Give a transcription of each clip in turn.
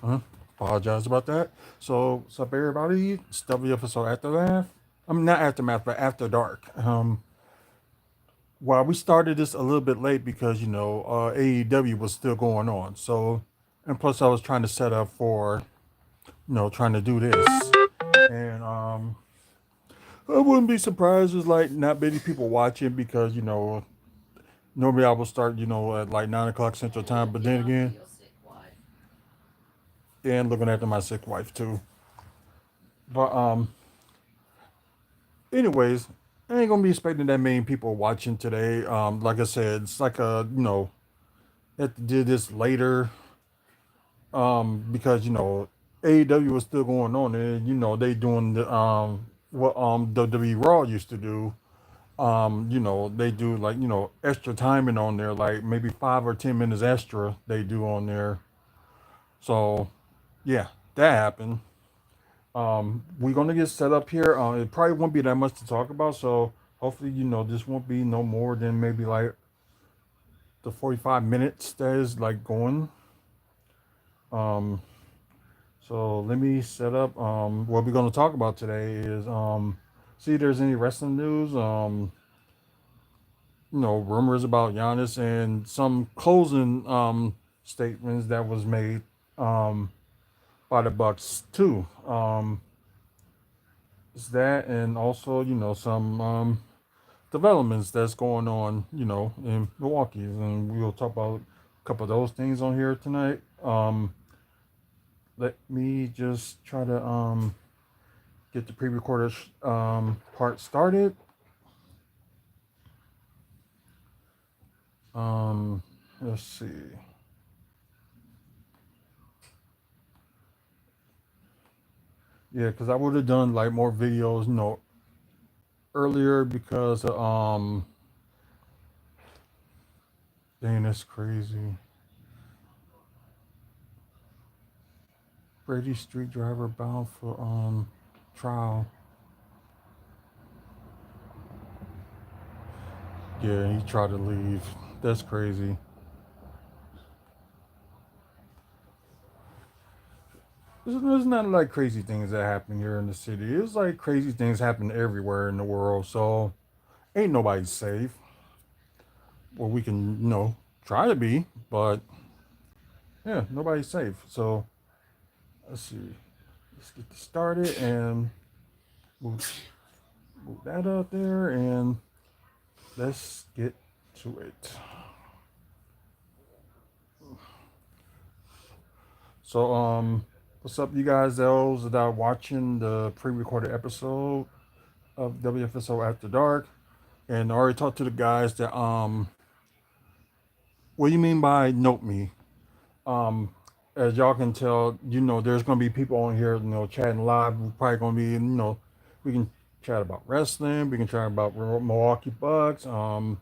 Uh, Apologize about that. So, what's up, everybody? It's WFSO Aftermath. I mean, not Aftermath, but After Dark. Well, we started this a little bit late because, AEW was still going on. So, and plus, I was trying to set up for, trying to do this. And I wouldn't be surprised there's like not many people watching because, normally I will start, at like 9 o'clock Central Time. But then again, and looking after my sick wife too. But, anyways, I ain't gonna be expecting that many people watching today. Like I said, it's like have to do this later. Because AEW was still going on, and they doing the what WWE Raw used to do. They do like extra timing on there, like maybe 5 or 10 minutes extra they do on there. So yeah, that happened. We're gonna get set up here. It probably won't be that much to talk about, so hopefully, this won't be no more than maybe like the 45 minutes that is like going. Um, so let me set up. What we're gonna talk about today is see if there's any wrestling news. Rumors about Giannis and some closing statements that was made um by the Bucks too. Is that and also some developments that's going on, in Milwaukee, and we'll talk about a couple of those things on here tonight. Let me just try to get the pre-recorded part started. Um, let's see. Yeah, because I would have done like more videos, earlier because dang, that's crazy. Brady Street driver bound for trial. Yeah, he tried to leave. That's crazy. There's not like crazy things that happen here in the city. It's like crazy things happen everywhere in the world. So ain't nobody safe. Well, we can, try to be, but yeah, nobody's safe. So let's see. Let's get this started and move, move that up there and let's get to it. So what's up, you guys? Those that are watching the pre-recorded episode of WFSO After Dark, and I already talked to the guys that what do you mean by note me? Um, as y'all can tell, there's gonna be people on here, chatting live. We're probably gonna be, we can chat about wrestling. We can chat about Milwaukee Bucks. If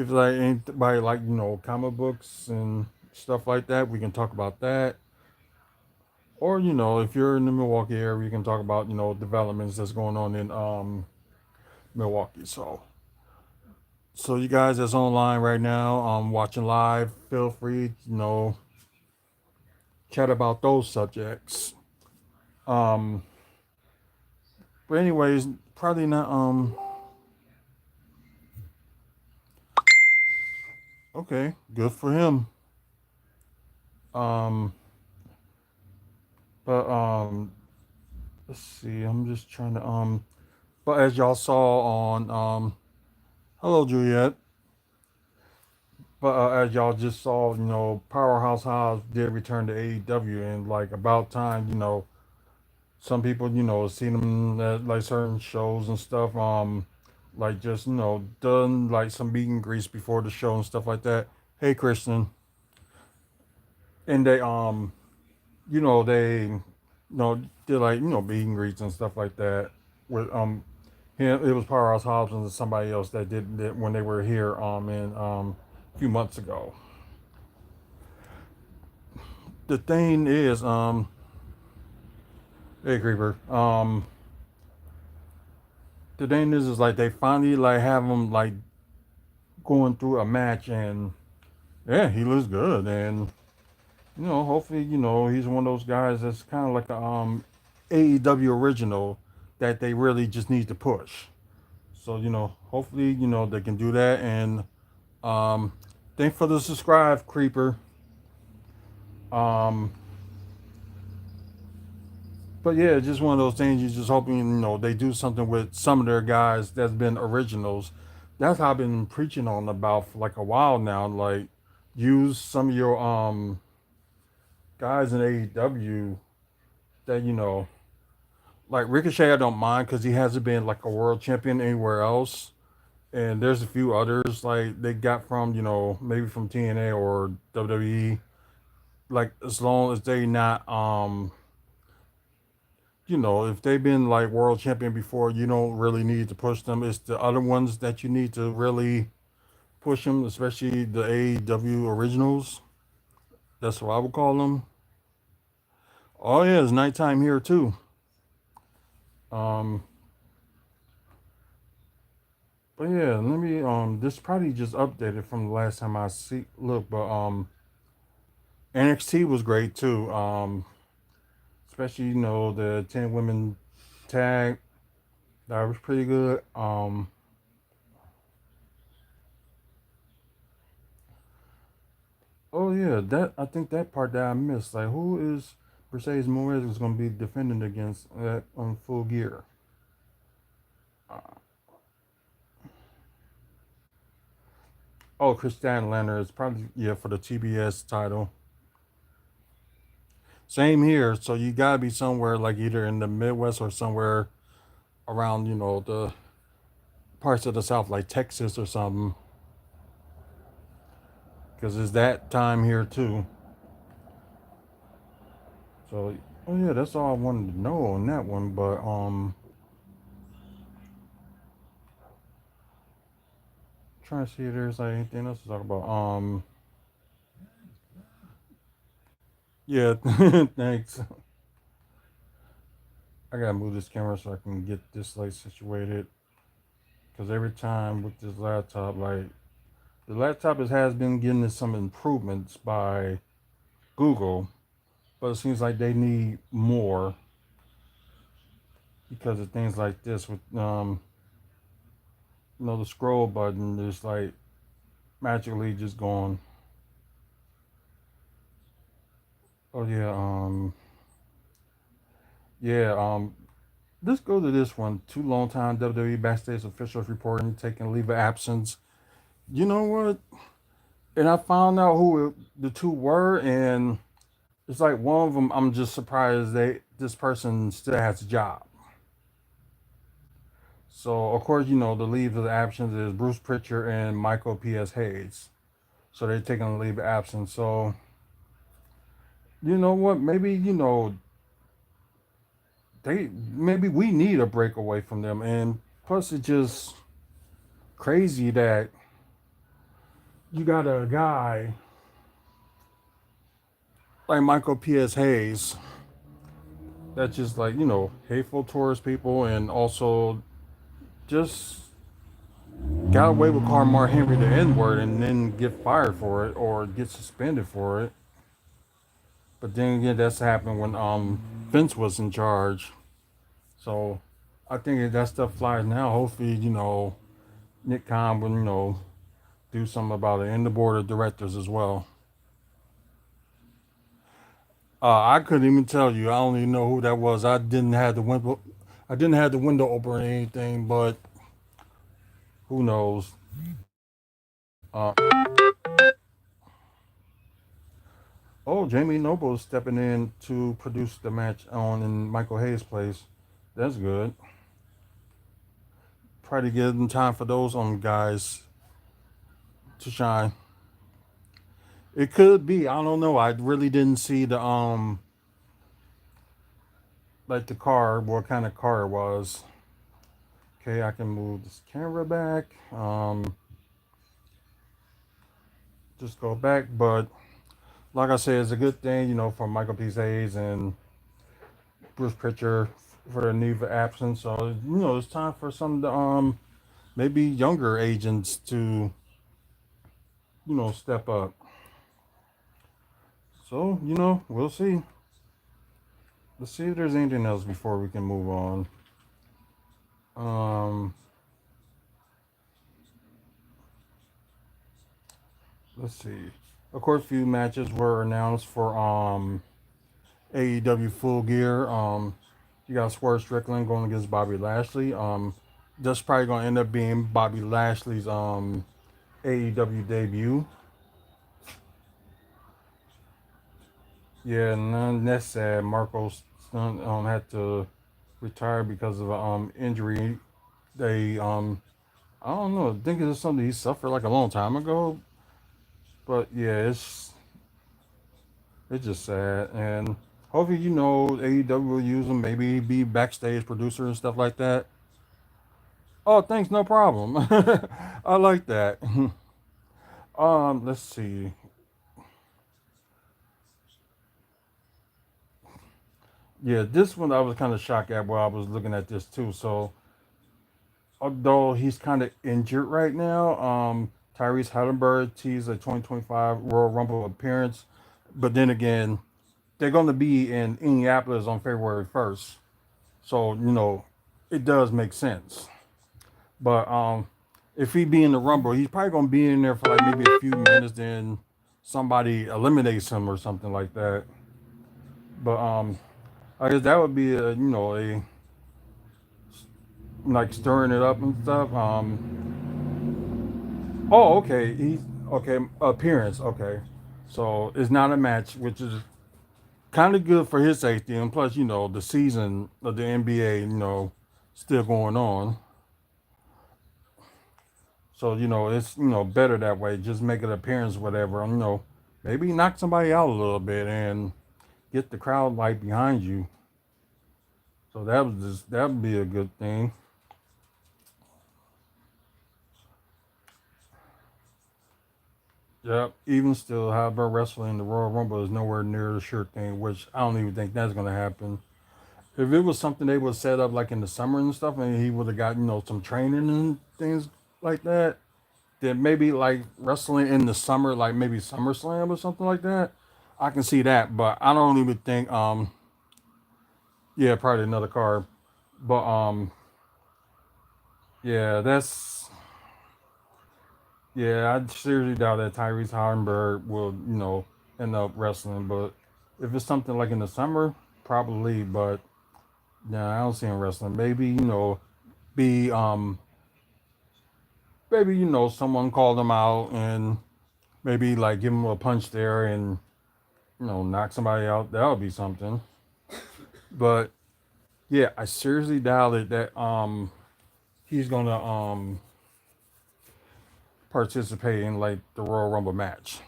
like anybody like comic books and stuff like that, we can talk about that. Or if you're in the Milwaukee area, we can talk about developments that's going on in Milwaukee. So you guys that's online right now, watching live, feel free, chat about those subjects. Um, but anyways, probably not. Okay, good for him. Um, but let's see. I'm just trying to But as y'all saw on hello Juliet. But as y'all just saw, Powerhouse Hobbs did return to AEW, and like about time, some people, seen him at like certain shows and stuff. Like just done like some meet and greets before the show and stuff like that. Hey, Kristen, and they did like meet and greets and stuff like that with him. It was Powerhouse Hobbs and somebody else that did that when they were here in a few months ago. The thing is, hey Creeper, the thing is like they finally like have him like going through a match, and yeah, he looks good, and Hopefully, he's one of those guys that's kind of like a AEW original that they really just need to push. So, hopefully, they can do that. And um, thanks for the subscribe, Creeper. Um, but yeah, just one of those things. You're just hoping, they do something with some of their guys that's been originals. That's how I've been preaching on about for like a while now. Like, use some of your guys in AEW that like Ricochet. I don't mind because he hasn't been like a world champion anywhere else. And there's a few others like they got from maybe from TNA or WWE. Like as long as they not if they've been like world champion before, you don't really need to push them. It's the other ones that you need to really push them, especially the AEW originals. That's what I would call them. Oh yeah, it's nighttime here too. Um, but yeah, let me this probably just updated from the last time I see look, but NXT was great too. Especially the 10 women tag that was pretty good. Oh yeah, that I think that part that I missed. Like, who is Mercedes Moraes is going to be defending against that on Full Gear? Uh, oh, Christiane Lanner is probably for the TBS title. Same here. So you gotta be somewhere like either in the Midwest or somewhere around the parts of the South like Texas or something, because it's that time here too. So oh yeah, that's all I wanted to know on that one. But trying to see if there's like anything else to talk about. Yeah, thanks. I gotta move this camera so I can get this like situated. Cause every time with this laptop, like the laptop has been getting some improvements by Google, but it seems like they need more because of things like this with the scroll button is like magically just gone. Oh yeah, yeah, let's go to this one. Two long time WWE backstage officials reporting taking leave of absence. You know what? And I found out who the two were, and it's like one of them. I'm just surprised this person still has a job. So of course, the leave of absence is Bruce Pritchard and Michael P.S. Hayes. So they're taking a leave of absence. So you know what? Maybe maybe we need a break away from them. And plus, it's just crazy that you got a guy like Michael P.S. Hayes that's just like hateful towards people and also just got away with calling Mark Henry the N word and then get fired for it or get suspended for it. But then again, that's happened when Vince was in charge. So I think if that stuff flies now, hopefully Nick Khan will do something about it and the board of directors as well. I couldn't even tell you. I don't even know who that was. I didn't have the window. I didn't have the window open or anything, but who knows? Uh, oh, Jamie Noble is stepping in to produce the match on in Michael Hayes' place. That's good. Try to give them time for those guys to shine. It could be. I don't know. I really didn't see the like the car, what kind of car it was. Okay, I can move this camera back. Just go back, but like I said, it's a good thing, for Michael P. Hayes and Bruce Pritchard for their leave of absence. So it's time for some of the maybe younger agents to step up. So we'll see. Let's see if there's anything else before we can move on. Um, let's see. Of course, few matches were announced for AEW Full Gear. You got Swerve Strickland going against Bobby Lashley. That's probably gonna end up being Bobby Lashley's AEW debut. Yeah, and then that's sad. Marco's son had to retire because of injury. They I don't know. I think it's something he suffered like a long time ago. But yeah, it's just sad. And hopefully, AEW will use him. Maybe be backstage producer and stuff like that. Oh, thanks, no problem. I like that. Let's see. Yeah, this one I was kind of shocked at while I was looking at this too. So, although he's kind of injured right now, Tyrese Heidenberg teased a 2025 Royal Rumble appearance, but then again, they're going to be in Indianapolis on February 1st. So, it does make sense. But if he be in the Rumble, he's probably going to be in there for like maybe a few minutes, then somebody eliminates him or something like that. But I guess that would be a like stirring it up and stuff. Oh, okay. He's okay. Appearance. Okay. So it's not a match, which is kind of good for his safety, and plus, the season of the NBA, still going on. So it's better that way. Just make an appearance, whatever. Maybe knock somebody out a little bit and get the crowd like behind you. So that would be a good thing. Yep. Even still, however, wrestling the Royal Rumble is nowhere near the sure thing, which I don't even think that's gonna happen. If it was something they would set up like in the summer and stuff, and he would have got some training and things like that, then maybe like wrestling in the summer, like maybe SummerSlam or something like that. I can see that, but I don't even think yeah, probably another card. But yeah, yeah, I seriously doubt that Tyrese Hardenberg will, end up wrestling. But if it's something like in the summer, probably. But yeah, I don't see him wrestling. Maybe be maybe someone called him out and maybe like give him a punch there and knock somebody out. That would be something. But yeah, I seriously doubt it that he's gonna participate in like the Royal Rumble match.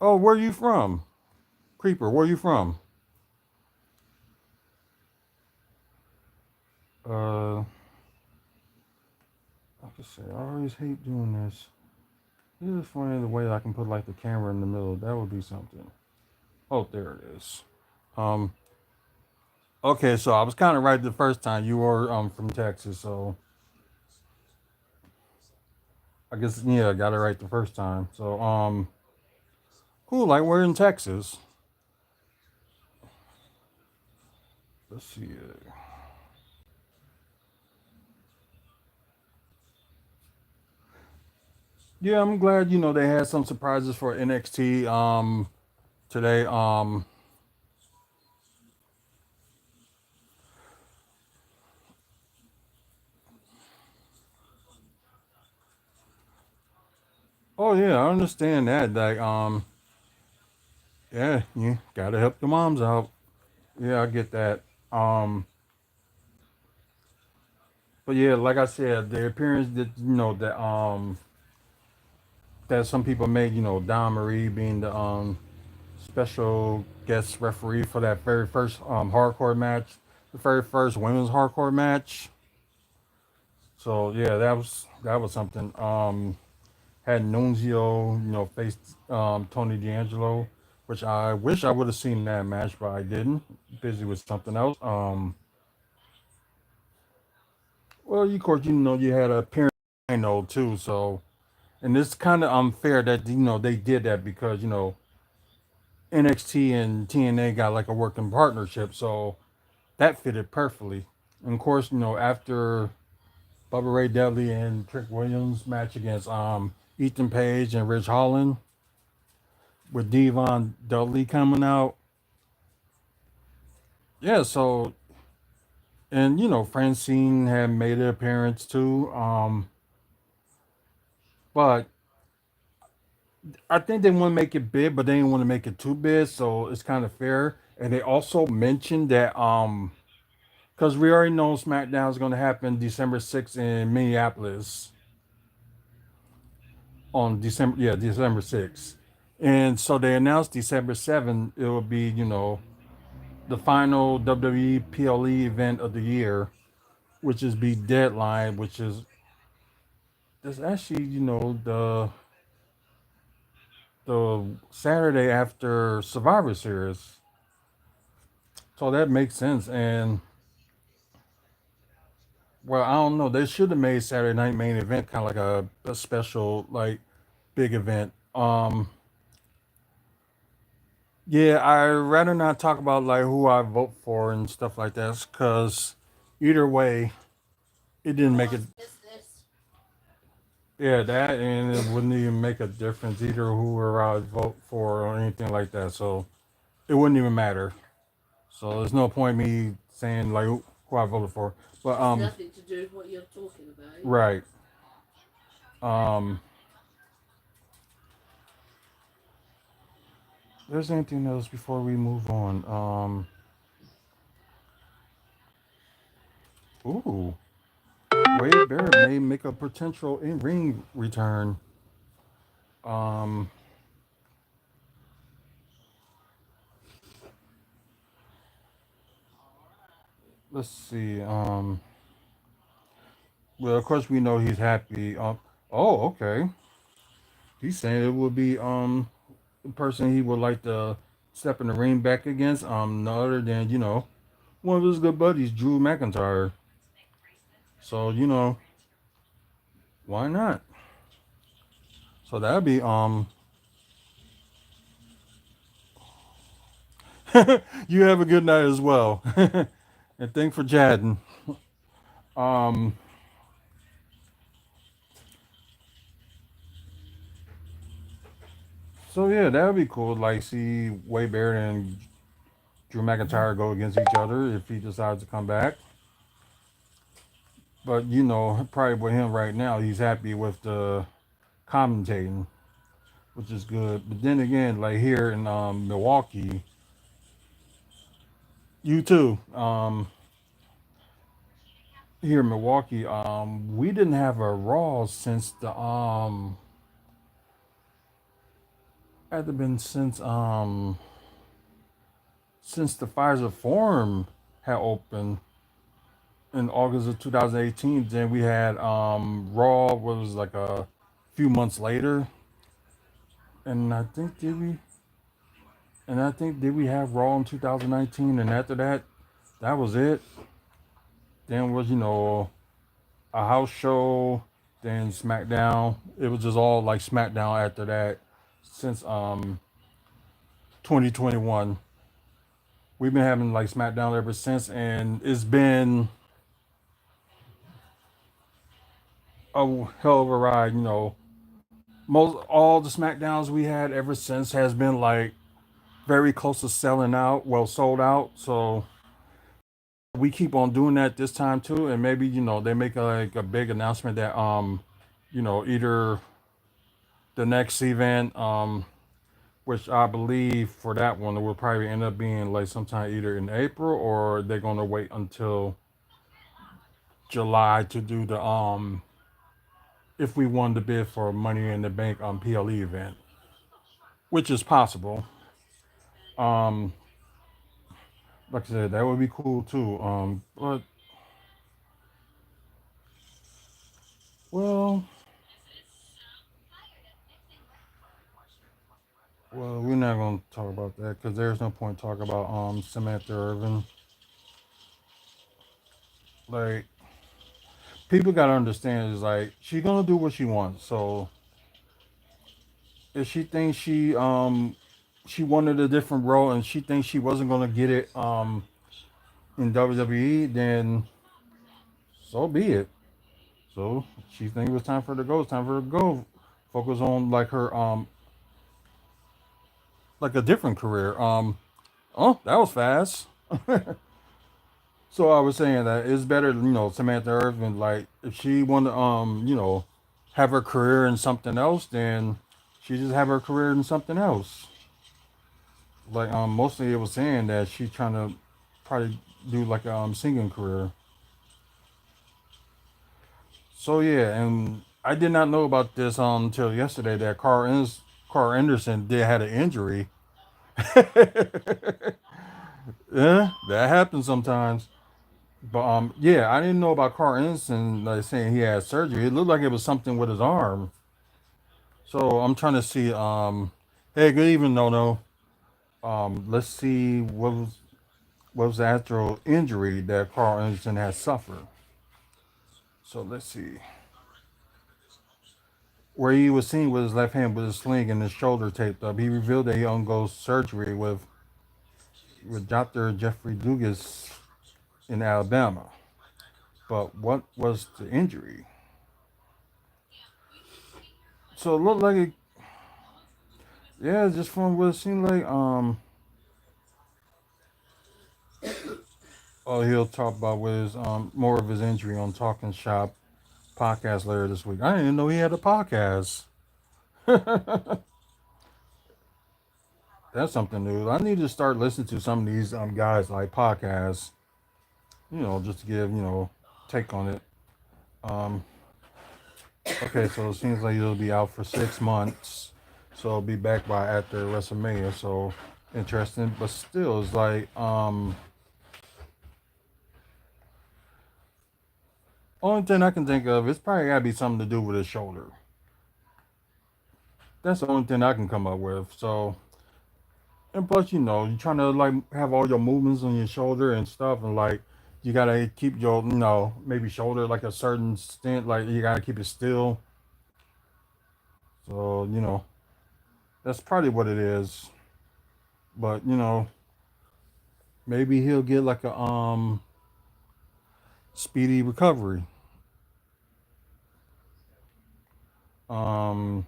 Oh, where are you from? Creeper, where are you from? Like I said, I always hate doing this. This is funny the way I can put like the camera in the middle. That would be something. Oh, there it is. Um, okay, so I was kind of right the first time. You were from Texas, so I guess yeah, I got it right the first time. So cool. Like we're in Texas. Let's see. Yeah, I'm glad they had some surprises for NXT today. Oh yeah, I understand that. Like yeah, you gotta help the moms out. Yeah, I get that. Um, but yeah, like I said, the appearance that that some people made, Don Marie being the special guest referee for that very first hardcore match, the very first women's hardcore match. So yeah, that was something. Had Nunzio, faced Tony D'Angelo, which I wish I would have seen that match, but I didn't. Busy with something else. Well, of course, you had a parent I know too, so And it's kind of unfair that they did that because NXT and TNA got like a working partnership, so that fitted perfectly. And of course, after Bubba Ray Dudley and Trick Williams match against Ethan Page and Ridge Holland with Devon Dudley coming out. Yeah, so and Francine had made an appearance too. But I think they want to make it big, but they didn't want to make it too big, so it's kind of fair. And they also mentioned that because we already know SmackDown is going to happen December 6th in Minneapolis on December 6th. And so they announced December 7th it will be the final WWE PLE event of the year, which is be Deadline, which is that's actually the Saturday after Survivor Series. So that makes sense. And well, I don't know. They should have made Saturday Night Main Event kind of like a special like big event. Yeah, I rather not talk about like who I vote for and stuff like that because either way, it didn't make it. Yeah, that and it wouldn't even make a difference either who I vote for or anything like that. So it wouldn't even matter. So there's no point me saying like who I voted for. But nothing to do with what you're talking about. Right. Um, there's anything else before we move on? Ooh, Wade Barrett may make a potential in-ring return. Um, let's see. Well, of course we know he's happy. Oh, okay. He's saying it would be the person he would like to step in the ring back against. No other than one of his good buddies, Drew McIntyre. So why not? So that'd be you have a good night as well. And thanks for chatting. Um so yeah, that would be cool. Like see Wade Barrett and Drew McIntyre go against each other if he decides to come back. But probably with him right now, he's happy with the commentating, which is good. But then again, like here in Milwaukee, you too. Here in Milwaukee, we didn't have a Raw since the had to been since the Pfizer Forum had opened in August of 2018. Then we had Raw was like a few months later, and I think did we have Raw in 2019, and after that, that was it. Then was a house show, then SmackDown. It was just all like SmackDown after that since 2021. We've been having like SmackDown ever since, and it's been a hell of a ride. Most all the SmackDowns we had ever since has been like very close to selling out, well sold out. So we keep on doing that this time too, and maybe they make like a big announcement that either the next event which I believe for that one it will probably end up being like sometime either in April or they're gonna wait until July to do the if we won the bid for Money in the Bank PLE event, which is possible. Um, like I said, that would be cool too. But well, we're not gonna talk about that because there's no point talking about Samantha Irvin. Like people gotta understand is like she's gonna do what she wants. So if she thinks she wanted a different role and she thinks she wasn't gonna get it in WWE, then so be it. So she think it was time for her to go. It's time for her to go. Focus on like her like a different career. Oh, that was fast. So I was saying that it's better, Samantha Irvin, like if she want to, have her career in something else, then she just have her career in something else. Like mostly it was saying that she's trying to probably do like a singing career. So yeah, and I did not know about this until yesterday that Carl Anderson did had an injury. Yeah, that happens sometimes. But yeah, I didn't know about Carl Anderson like saying he had surgery. It looked like it was something with his arm. So I'm trying to see. Hey, good evening, No. Let's see what was the actual injury that Carl Anderson has suffered. So let's see. Where he was seen with his left hand with a sling and his shoulder taped up, he revealed that he undergo surgery with Dr. Jeffrey Dugas in Alabama. But what was the injury? So it looked like it, yeah, just from what it seemed like. Oh, he'll talk about with his more of his injury on Talking Shop podcast later this week. I didn't even know he had a podcast. That's something new. I need to start listening to some of these guys like podcasts, just to give, take on it. Um, okay, so it seems like he'll be out for 6 months. So he'll be back by after WrestleMania. So interesting. But still it's like only thing I can think of, it's probably gotta be something to do with his shoulder. That's the only thing I can come up with. So and plus, you're trying to like have all your movements on your shoulder and stuff, and like you gotta keep your, maybe shoulder like a certain stint, like you gotta keep it still. So that's probably what it is. But maybe he'll get like a speedy recovery. Um,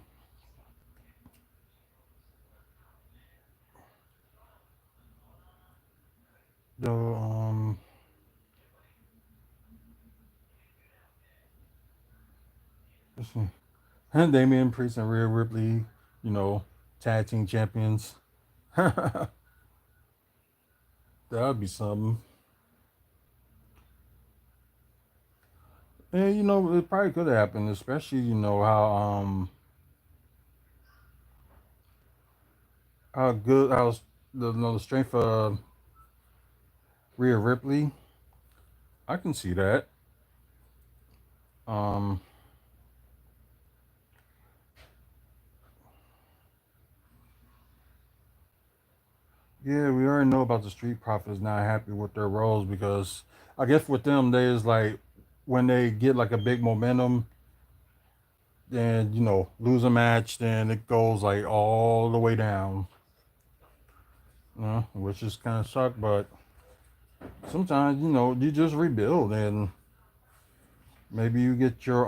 though let's see. And Damian Priest and Rhea Ripley, you know, tag team champions. That'd be something. Yeah, it probably could happen, especially how good how the strength of Rhea Ripley. I can see that. Um, yeah, we already know about the Street Profits not happy with their roles because I guess with them, there's like when they get like a big momentum, then lose a match, then it goes like all the way down. Which is kind of suck, but sometimes you just rebuild and maybe you get your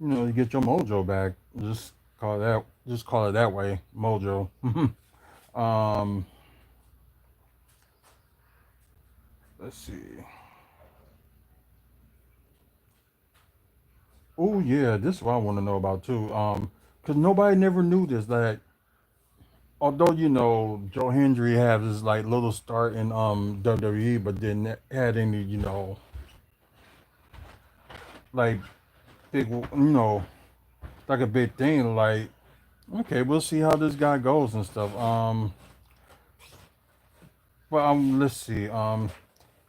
you get your mojo back. Just call it that way, mojo. um, let's see. Oh yeah, this is what I want to know about too. Cause nobody never knew this. That although Joe Hendry had his like little start in WWE, but didn't had any like big like a big thing. Like okay, we'll see how this guy goes and stuff. Well, let's see.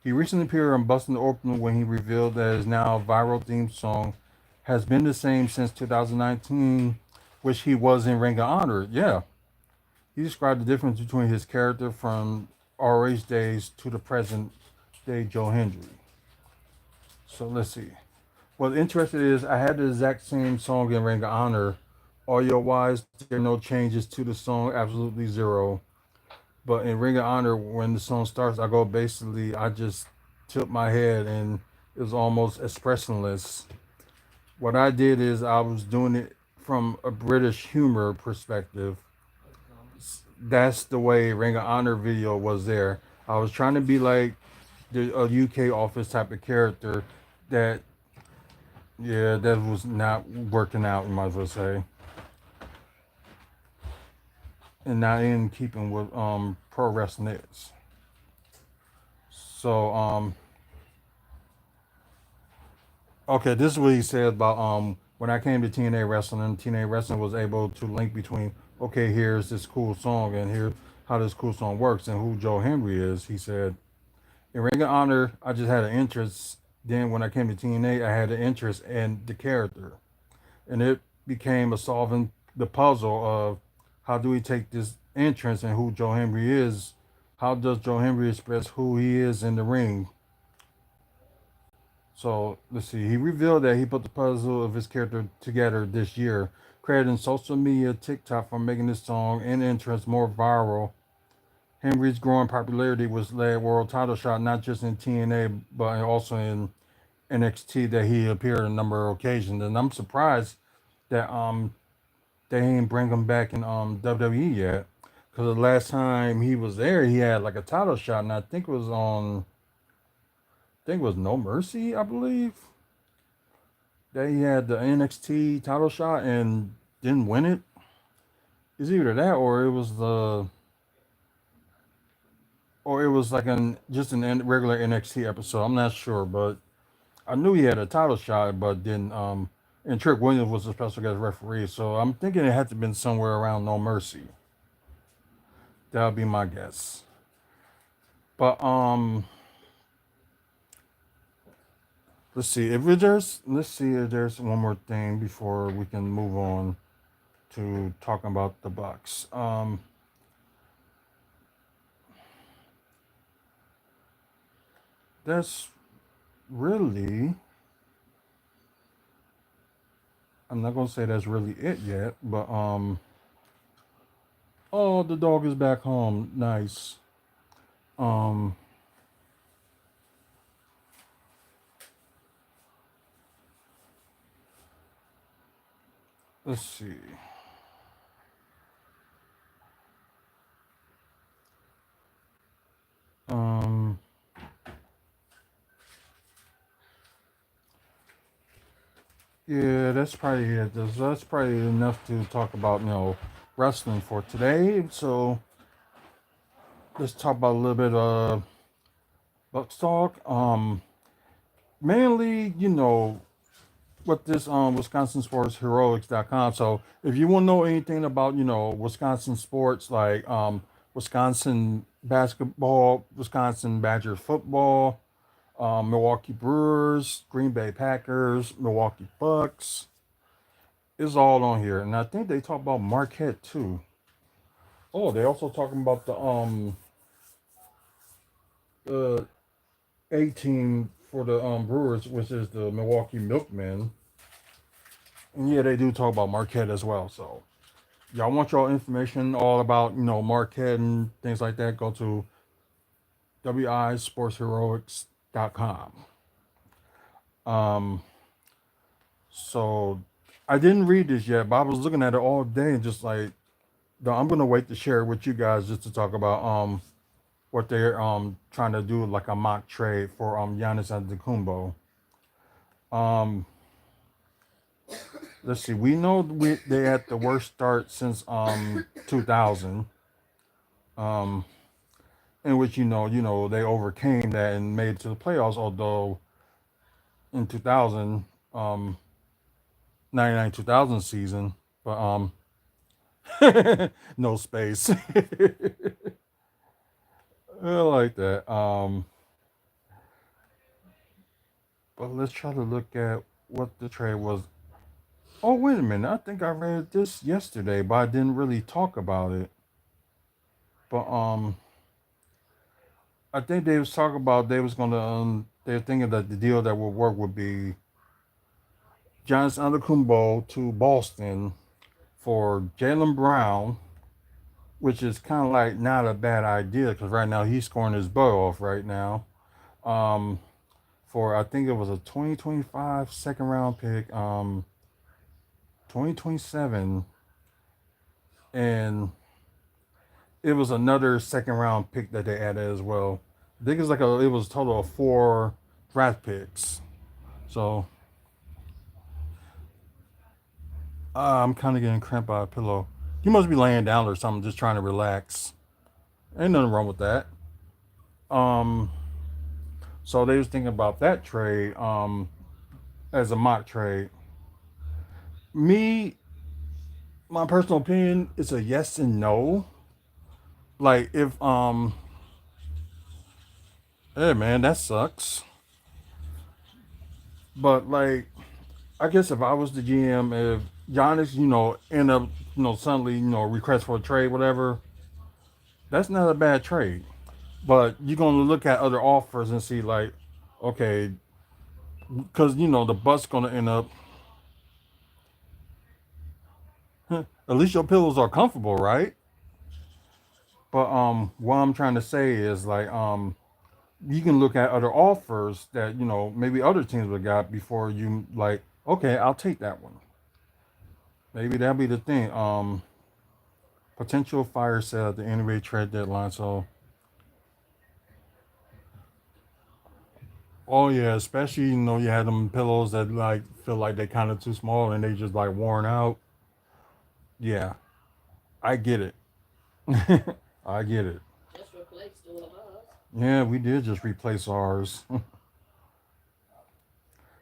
He recently appeared on Bustin' Open when he revealed that his now viral theme song has been the same since 2019, which he was in Ring of Honor. Yeah, he described the difference between his character from RH days to the present day Joe Hendry. So let's see. What's interesting is I had the exact same song in Ring of Honor. Audio wise, there are no changes to the song, absolutely zero. But in Ring of Honor, when the song starts, I go basically, I just tilt my head and it was almost expressionless. What I did is I was doing it from a British humor perspective. That's the way Ring of Honor video was there. I was trying to be like a UK office type of character that, yeah, that was not working out, you might as well say, and not in keeping with pro wrestling is. So okay, this is what he said about when I came to TNA wrestling. TNA wrestling was able to link between, okay, here's this cool song and here how this cool song works and who Joe Henry is. He said in Ring of Honor, I just had an interest. Then when I came to TNA, I had an interest in the character, and it became a solving the puzzle of how do we take this entrance and who Joe Henry is. How does Joe Henry express who he is in the ring? So let's see. He revealed that he put the puzzle of his character together this year, crediting social media TikTok for making this song and entrance more viral. Henry's growing popularity was led world title shot not just in TNA but also in NXT that he appeared a number of occasions. And I'm surprised that they ain't bring him back in WWE yet. Because the last time he was there, he had like a title shot, and I think it was on, I think it was No Mercy, I believe. That he had the NXT title shot and didn't win it. It's either that or it was the, or it was like an just an regular NXT episode. I'm not sure, but I knew he had a title shot, but then and Trick Williams was a special guest referee, so I'm thinking it had to have been somewhere around No Mercy. That would be my guess. But let's see if there's one more thing before we can move on to talking about the Bucks. That's really, I'm not gonna say that's really it yet, but oh, the dog is back home. Nice. Um, let's see. Um, yeah, that's probably it. That's probably enough to talk about, wrestling for today. So let's talk about a little bit of Bucks talk. Mainly, with this Wisconsin Sports Heroics.com. So if you want to know anything about, Wisconsin sports like Wisconsin basketball, Wisconsin Badgers football, Milwaukee Brewers, Green Bay Packers, Milwaukee Bucks, it's all on here. And I think they talk about Marquette too. Oh, they also talking about the A team for the Brewers, which is the Milwaukee Milkmen. And yeah, they do talk about Marquette as well. So y'all want y'all information all about, Marquette and things like that, go to wisportsheroics.com. Um, so I didn't read this yet, but I was looking at it all day and just like, I'm gonna wait to share it with you guys just to talk about what they're trying to do like a mock trade for Giannis Antetokounmpo. Um, let's see. We know they had the worst start since 2000. Um, in which they overcame that and made it to the playoffs. Although in 2000, 99 2000 season, but no space. I like that. But let's try to look at what the trade was. Oh, wait a minute. I think I read this yesterday, but I didn't really talk about it. But I think they was talking about they was gonna they're thinking that the deal that would work would be Giannis Antetokounmpo to Boston for Jalen Brown, which is kind of like not a bad idea because right now he's scoring his butt off right now. Um, for I think it was a 2025 second round pick, 2027, and it was another second round pick that they added as well. I think it was a total of four draft picks. So I'm kind of getting cramped by a pillow. You must be laying down or something, just trying to relax. Ain't nothing wrong with that. Um, so they was thinking about that trade as a mock trade. Me, my personal opinion, is a yes and no. Like if hey man, that sucks. But like I guess if I was the GM, if Giannis, end up, suddenly, request for a trade, whatever, that's not a bad trade. But you're gonna look at other offers and see like, okay, because the Bucks gonna end up. At least your pillows are comfortable, right? But what I'm trying to say is like you can look at other offers that maybe other teams would got before you like. Okay, I'll take that one. Maybe that'll be the thing. Potential fire sale at the NBA trade deadline. So, oh yeah, especially you had them pillows that like feel like they kind of too small and they just like worn out. Yeah, I get it. I get it. Just replaced one of ours. Yeah, we did just replace ours.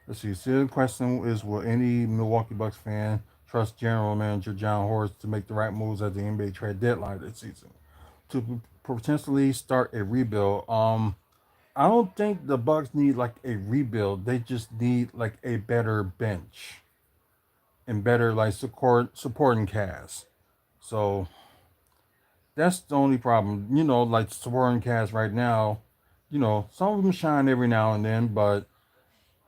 Let's see. So the question is: will any Milwaukee Bucks fan trust General Manager John Horst to make the right moves at the NBA trade deadline this season to potentially start a rebuild? I don't think the Bucks need like a rebuild. They just need like a better bench and better like supporting cast. So that's the only problem. Like supporting cast right now. Some of them shine every now and then, but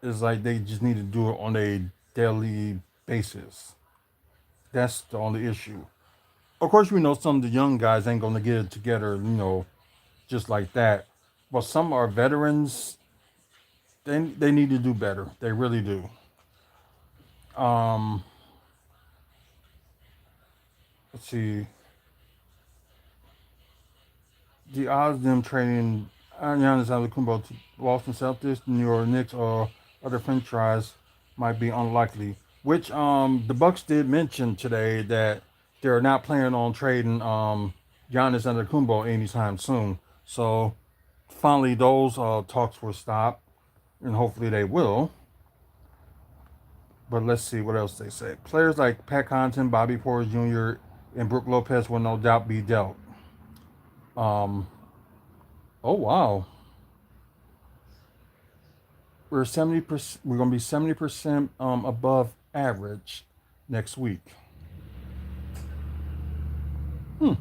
it's like they just need to do it on a daily basis. That's the only issue. Of course, we know some of the young guys ain't gonna get it together. Just like that. But some are veterans. They need to do better. They really do. Um, let's see. The odds of them trading Giannis Antetokounmpo to Boston Celtics, New York Knicks, or other franchise might be unlikely. Which the Bucks did mention today that they're not planning on trading Giannis Antetokounmpo anytime soon. So finally, those talks will stop, and hopefully they will. But let's see what else they say. Players like Pat Connaughton, Bobby Porter Jr., and Brook Lopez will no doubt be dealt. Um, oh wow, we're 70%. We're gonna be 70% above average next week. Hmm,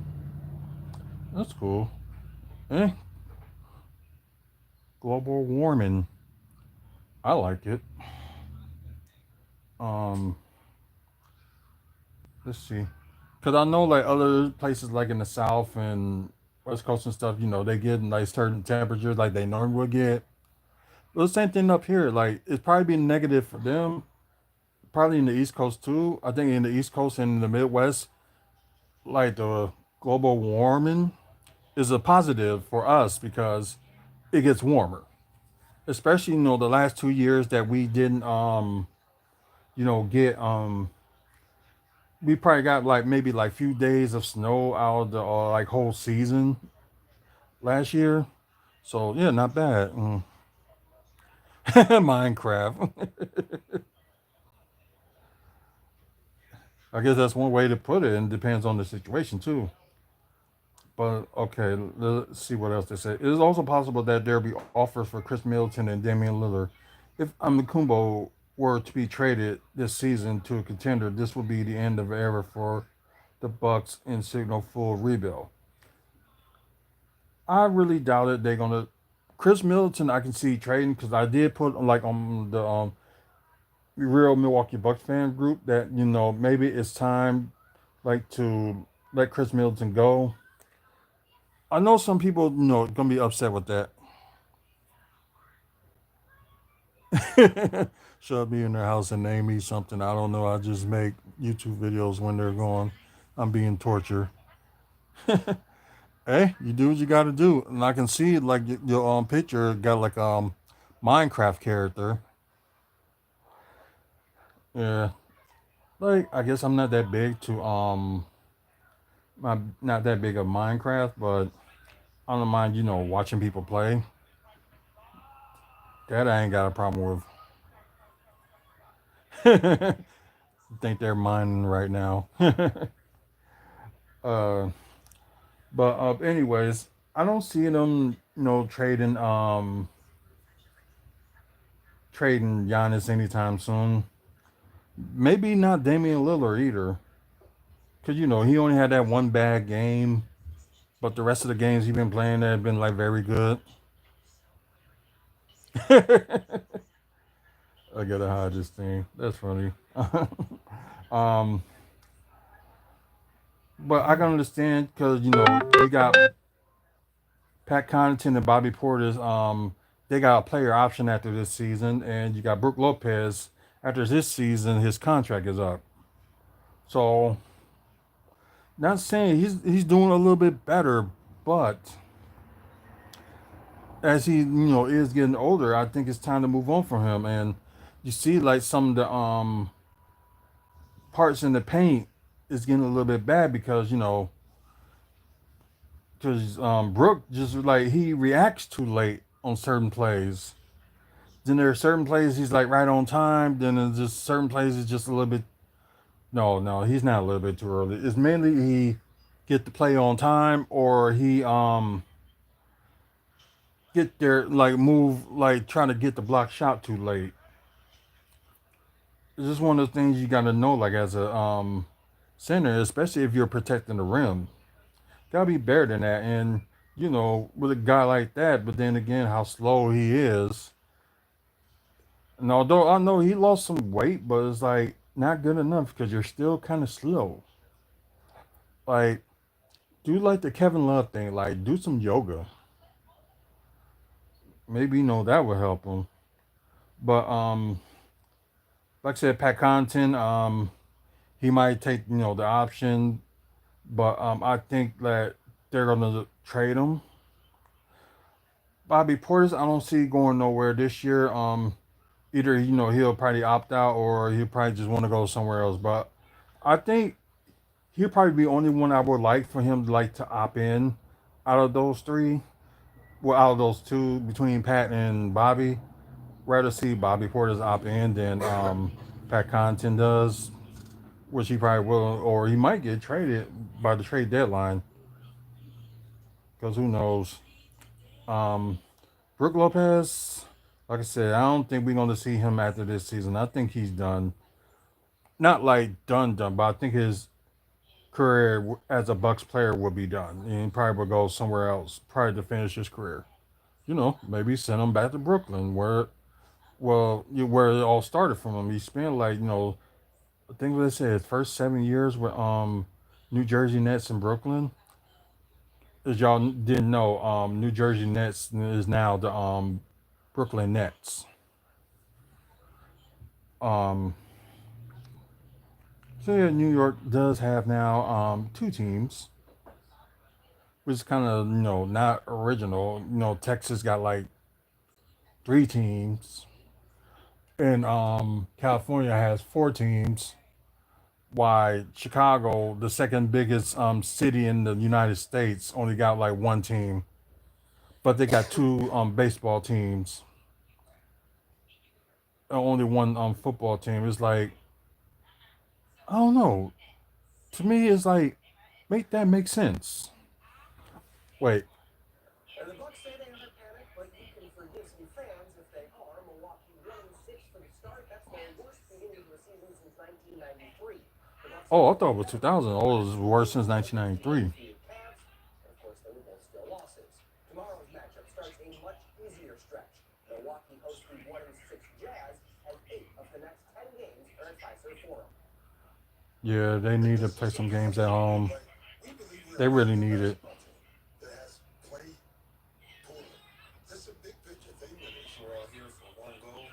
that's cool. Eh, global warming. I like it. Um, let's see, because I know like other places like in the South and West Coast and stuff, they get like certain temperatures like they normally would get. Well, the same thing up here. Like it's probably been negative for them. Probably in the East Coast too. I think in the East Coast and in the Midwest, like the global warming is a positive for us because it gets warmer. Especially the last 2 years that we didn't get we probably got like maybe like few days of snow out of the like whole season last year. So yeah, not bad. Minecraft. I guess that's one way to put it, and depends on the situation too. But okay, let's see what else they say. It is also possible that there will be offers for Chris Middleton and Damian Lillard. If Amikumbo were to be traded this season to a contender, this would be the end of era for the Bucks and signal full rebuild. I really doubt it. They're gonna Chris Middleton. I can see trading because I did put like on the real Milwaukee Bucks fan group that maybe it's time like to let Chris Middleton go. I know some people gonna be upset with that. Should be in their house and name me something. I don't know. I just make YouTube videos when they're going. I'm being tortured. Hey, you do what you got to do, and I can see like your picture got like Minecraft character. Yeah, like I guess I'm not that big to I'm not that big of Minecraft, but I don't mind watching people play. That I ain't got a problem with. Think they're mining right now. uh, but anyways, I don't see them trading Giannis anytime soon. Maybe not Damian Lillard either, because he only had that one bad game, but the rest of the games he's been playing have been like very good. I gotta hide this thing. That's funny. um, but I can understand because you got Pat Connaughton and Bobby Porter's. They got a player option after this season, and you got Brook Lopez after this season. His contract is up, so not saying he's doing a little bit better, but as he is getting older, I think it's time to move on from him. And you see like some of the parts in the paint is getting a little bit bad because Brook just like he reacts too late on certain plays. Then there are certain plays he's like right on time. Then there's just certain plays it's just a little bit. No, he's not a little bit too early. It's mainly he get the play on time or he get there like move like trying to get the block shot too late. It's just one of the things you got to know like as a center, especially if you're protecting the rim. Gotta be better than that. And with a guy like that, but then again, how slow he is. And although I know he lost some weight, but it's like not good enough because you're still kind of slow. Like, do like the Kevin Love thing. Like, do some yoga. Maybe that would help him. But like I said, Pat Connaughton, he might take the option, but I think that they're gonna trade him. Bobby Portis, I don't see going nowhere this year. Either he'll probably opt out or he'll probably just want to go somewhere else. But I think he'll probably be the only one I would like for him to like to opt in out of those three. Well, out of those two between Pat and Bobby, rather see Bobby Portis opt in than Pat Connaughton does, which he probably will, or he might get traded by the trade deadline. Because who knows? Um, Brook Lopez, like I said, I don't think we're going to see him after this season. I think he's done. Not like done, but I think his career as a Bucks player will be done. And he probably will go somewhere else, probably to finish his career. Maybe send him back to Brooklyn, where it all started from him. He spent like I think what they said his first 7 years with New Jersey Nets in Brooklyn. As y'all didn't know, New Jersey Nets is now the Brooklyn Nets. Um, so yeah, New York does have now two teams, which is kind of not original. Texas got like three teams, and California has four teams. Why Chicago, the second biggest city in the United States, only got like one team, but they got two baseball teams, only one football team. It's like I don't know. To me, it's like make that make sense. Wait, And the Bucks say they haven't panicked, but you can forgive some fans if they are. Milwaukee 1-6 for the start. That's their worst beginning of the season since 1993. The Bucks oh, will I thought it was play at 2000. home Oh, it against was the worse since defending 1993. undefeated Cavs. And of course, they were both still losses. Tomorrow's matchup starts a much easier stretch. Milwaukee hosts the 1-6 Jazz, and 8 of the next 10 Yeah, they need to play some games at home. But we believe we're They a very really good need it. basketball team that has played tournament. Just a big picture thing with it. We're all here for one goal,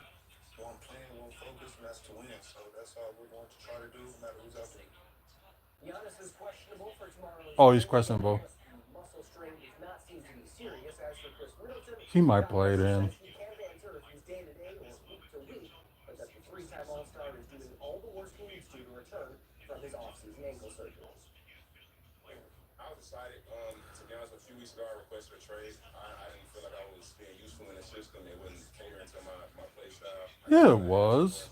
one plan, one focus, and that's to win. So that's all we're going to try to do, no matter who's out there. Giannis is questionable for tomorrow's Oh, he's game, questionable. although the muscle strain does not seem to be serious. As for Chris Middleton, He might Doc play Rivers then. says he can't answer if he's day-to-day or week-to-week, but that the three-time All-Star is doing all the work he needs to return from his off-season ankle surgery. I was excited. To be honest, a few weeks ago, I requested a trade. I didn't feel like I was being useful in the system. It wasn't catering to my play style. I just Yeah, it thought I had to do was. more.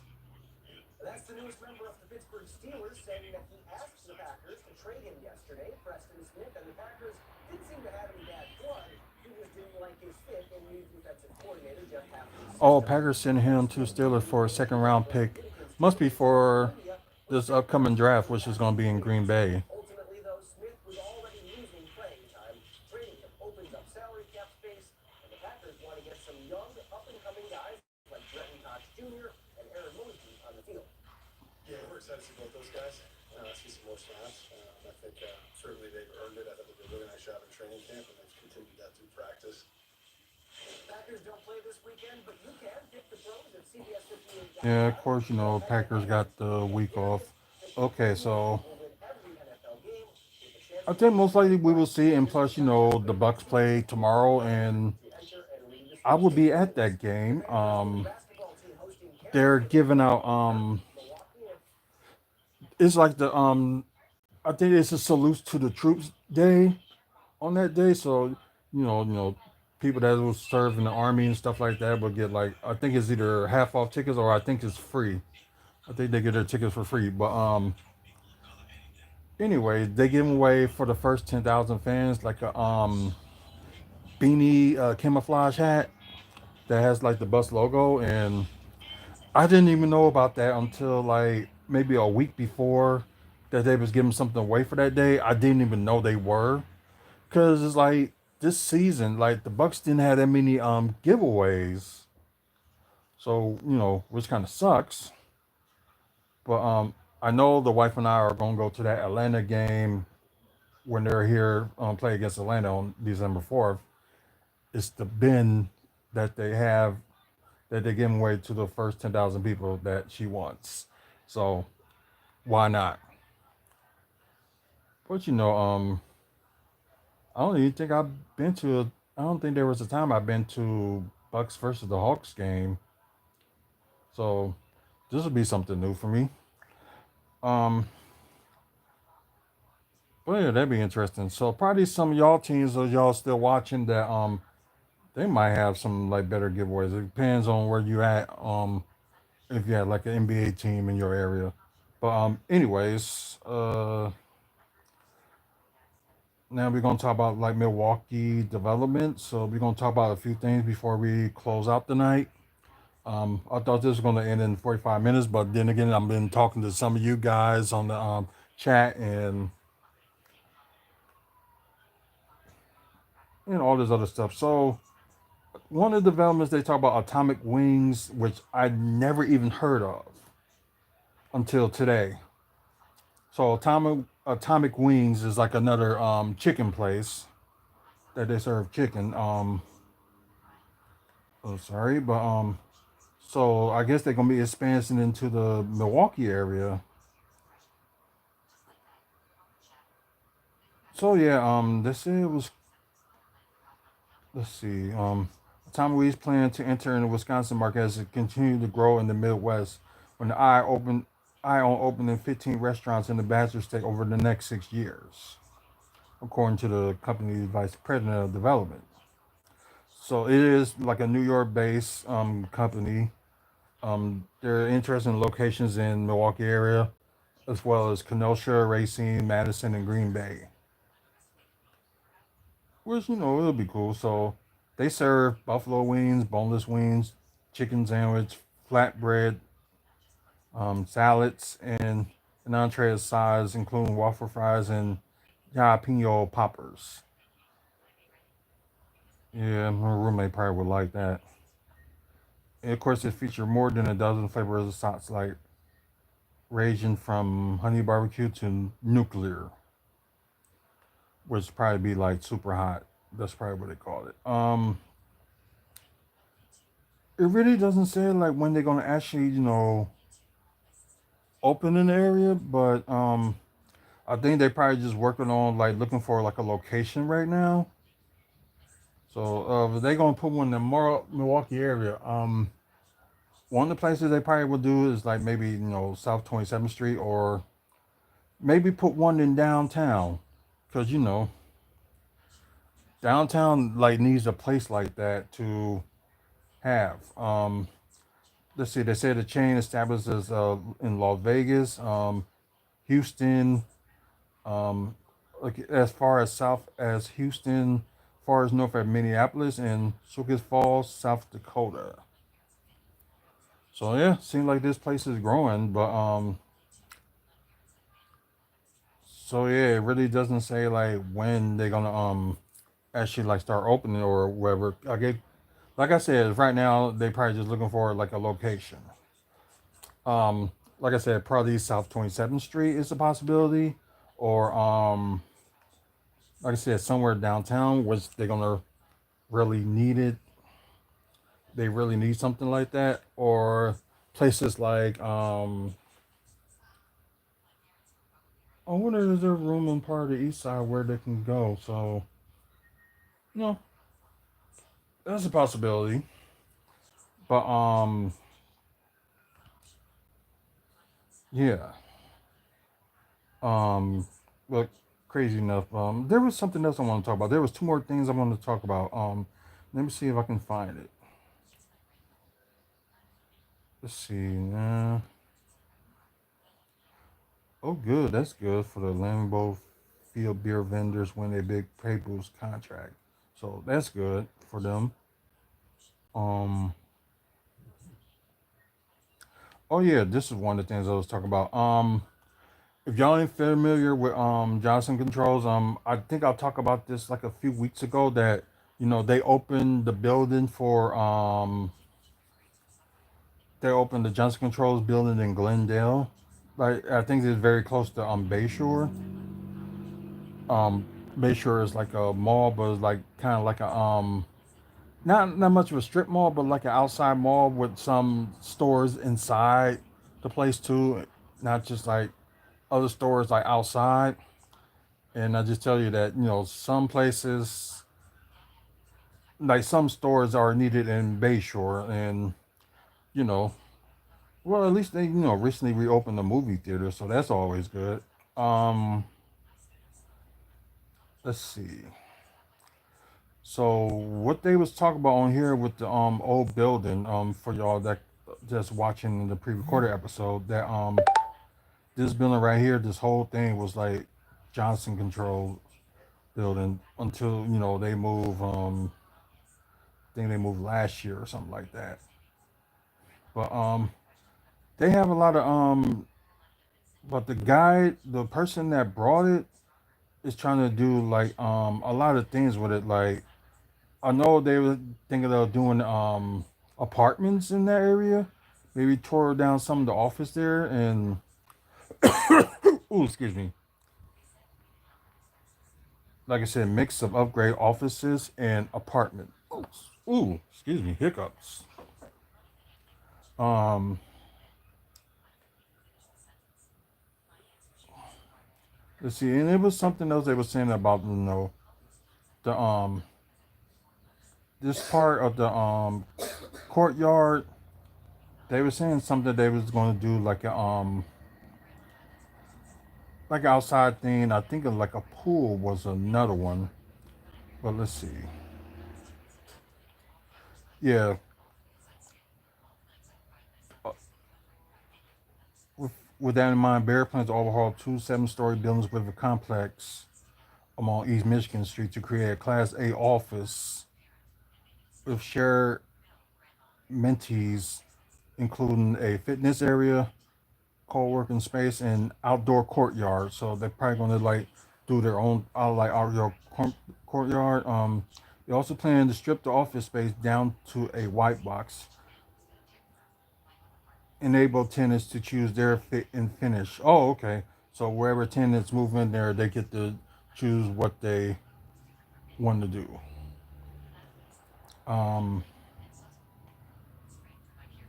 That's the newest member of the Pittsburgh Steelers saying that he asked the Packers to trade him yesterday. Preston Smith and the Packers didn't seem to have any bad blood. He just didn't like his fit in new defensive coordinator Jeff Hafley's Oh, system. Packers sent him to Smith Steelers reportedly for a told second media round Brandon pick. Minnikin's Must be trade with for Columbia was this set to upcoming begin draft, this which is going to be in afternoon. Green Bay. Ultimately, though, Smith was already losing playing time. Trading him opens up salary cap space, and the Packers want to get some young, up-and-coming guys like Brenton Cox Jr. and Aaron Mosby on the field. Yeah, we're excited to see both those guys. See some more snaps. I think certainly they've earned it. I think they did a really nice job in training camp, and they've continued that through practice. Packers don't play this weekend, but you can pick the pros at Yeah, of CBS58.com. course, you Go know, Packers head-to-head got the and week guarantee off. that your Okay, team so will win every NFL game with a chance I to think win most likely we will $75 see, and in plus, you cash know, and the Bucks guaranteed play tomorrow, $100 and to enter and read the I will sweepstakes be at rules. that game. The Mariners will be basketball team hosting They're Carolina giving tonight. out Milwaukee and it's like the I think it's a salute to the troops day on that day. So people that will serve in the army and stuff like that will get like I think it's either half off tickets or I think it's free. I think they get their tickets for free. But anyway, they give away for the first 10,000 fans like a beanie camouflage hat that has like the bus logo, and I didn't even know about that until like maybe a week before that they was giving something away for that day. I didn't even know they were, because it's like this season, like the Bucks didn't have that many giveaways, so which kind of sucks. But I know the wife and I are gonna go to that Atlanta game when they're here play against Atlanta on December 4th. It's the bin that they have that they're giving away to the first 10,000 people that she wants. So why not? But I don't even think I've been to. I don't think there was a time I've been to Bucks versus the Hawks game. So this will be something new for me. Um, but yeah, that'd be interesting. So probably some of y'all teams or y'all still watching that they might have some like better giveaways. It depends on where you at. If you had like an NBA team in your area. But anyways, now we're gonna talk about like Milwaukee development. So we're gonna talk about a few things before we close out the night. I thought this was gonna end in 45 minutes, but then again, I've been talking to some of you guys on the chat and all this other stuff. So one of the developments they talk about atomic wings, which I never even heard of until today. So atomic wings is like another chicken place that they serve chicken. Oh sorry, but so I guess they're gonna be expanding into the Milwaukee area. So yeah, they say it was. Let's see. Atomic wings plan to enter in the Wisconsin market as it continues to grow in the Midwest. When the eye on opening 15 restaurants in the Badger State over the next 6 years, according to the company's vice president of development. So it is like a New York-based company. They're interested in locations in Milwaukee area, as well as Kenosha, Racine, Madison, and Green Bay. Which it'll be cool. So they serve buffalo wings, boneless wings, chicken sandwich, flatbread, salads, and an entree size, including waffle fries and jalapeno poppers. Yeah, my roommate probably would like that. And of course, it features more than a dozen flavors of sauce like ranging from honey barbecue to nuclear, which probably be like super hot. That's probably what they call it. It really doesn't say like when they're gonna actually, open an area, but I think they probably just working on like looking for like a location right now. So they're gonna put one in the Milwaukee area. One of the places they probably will do is like maybe South 27th Street, or maybe put one in downtown, because downtown like needs a place like that to have. Let's see. They say the chain establishes in Las Vegas, Houston, like as far as south as Houston, far as north as Minneapolis, and Sioux Falls, South Dakota. So yeah, seems like this place is growing, but so yeah, it really doesn't say like when they're gonna actually like start opening or whatever. Like I said, right now they probably just looking for like a location. Like I said, probably South 27th Street is a possibility, or like I said, somewhere downtown, which they're gonna really need it. They really need something like that, or places like I wonder is there room on part of the east side where they can go. So no, that's a possibility. But yeah. Um, but crazy enough, there was something else I want to talk about. There was two more things I wanted to talk about. Let me see if I can find it. Let's see. Oh, good. That's good for the Lambeau Field beer vendors when they big pay boost contract. So that's good for them. Um. Oh yeah, this is one of the things I was talking about. If y'all ain't familiar with Johnson Controls, I think I'll talk about this like a few weeks ago that they opened the building for they opened the Johnson Controls building in Glendale. Like I think it's very close to Bayshore. Um Bayshore is like a mall, but it's like kind of like a not much of a strip mall, but like an outside mall with some stores inside the place too, not just like other stores like outside. And I just tell you that some places, like some stores, are needed in Bayshore, and you know, well, at least they recently reopened the movie theater, so that's always good. Um, let's see. So what they was talking about on here with the old building, for y'all that just watching the pre-recorded episode, that this building right here, this whole thing was like Johnson Control building until they move I think they moved last year or something like that. But they have a lot of but the person that brought it is trying to do like a lot of things with it. Like I know they were thinking of doing apartments in that area. Maybe tore down some of the office there and ooh, excuse me. Like I said, mix of upgrade offices and apartment. Ooh, excuse me, hiccups. Um, let's see, and it was something else they were saying about the this part of the courtyard. They were saying something they was going to do like a like outside thing. I think of like a pool was another one. But let's see. Yeah, uh, with with that in mind, Bear plans to overhaul two seven-story buildings with a complex along East Michigan Street to create a Class A office with shared amenities, including a fitness area, co-working space, and outdoor courtyard. So they're probably going to like do their own like outdoor courtyard. They also plan to strip the office space down to a white box enable tenants to choose their fit and finish. Oh, okay. So wherever tenants move in there, they get to choose what they want to do. Um,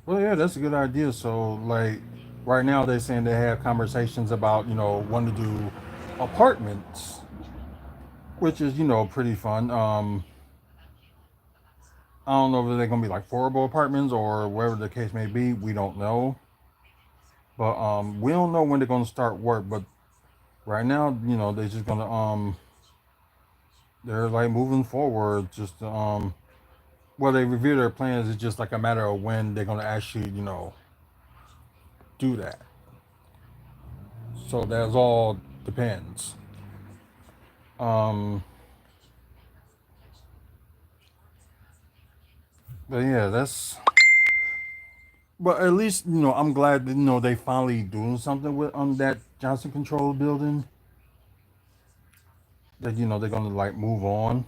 well, yeah, that's a good idea. So, like, right now they're saying they have conversations about, wanting to do apartments, which is, pretty fun. I don't know if they're gonna be like affordable apartments or whatever the case may be. We don't know, but we don't know when they're gonna start work. But right now, they're just gonna they're like moving forward. Just well, they review their plans. It's just like a matter of when they're gonna actually, do that. So that's all depends. Um, but yeah, that's. But at least I'm glad that they finally doing something with that Johnson Control building. That they're gonna like move on,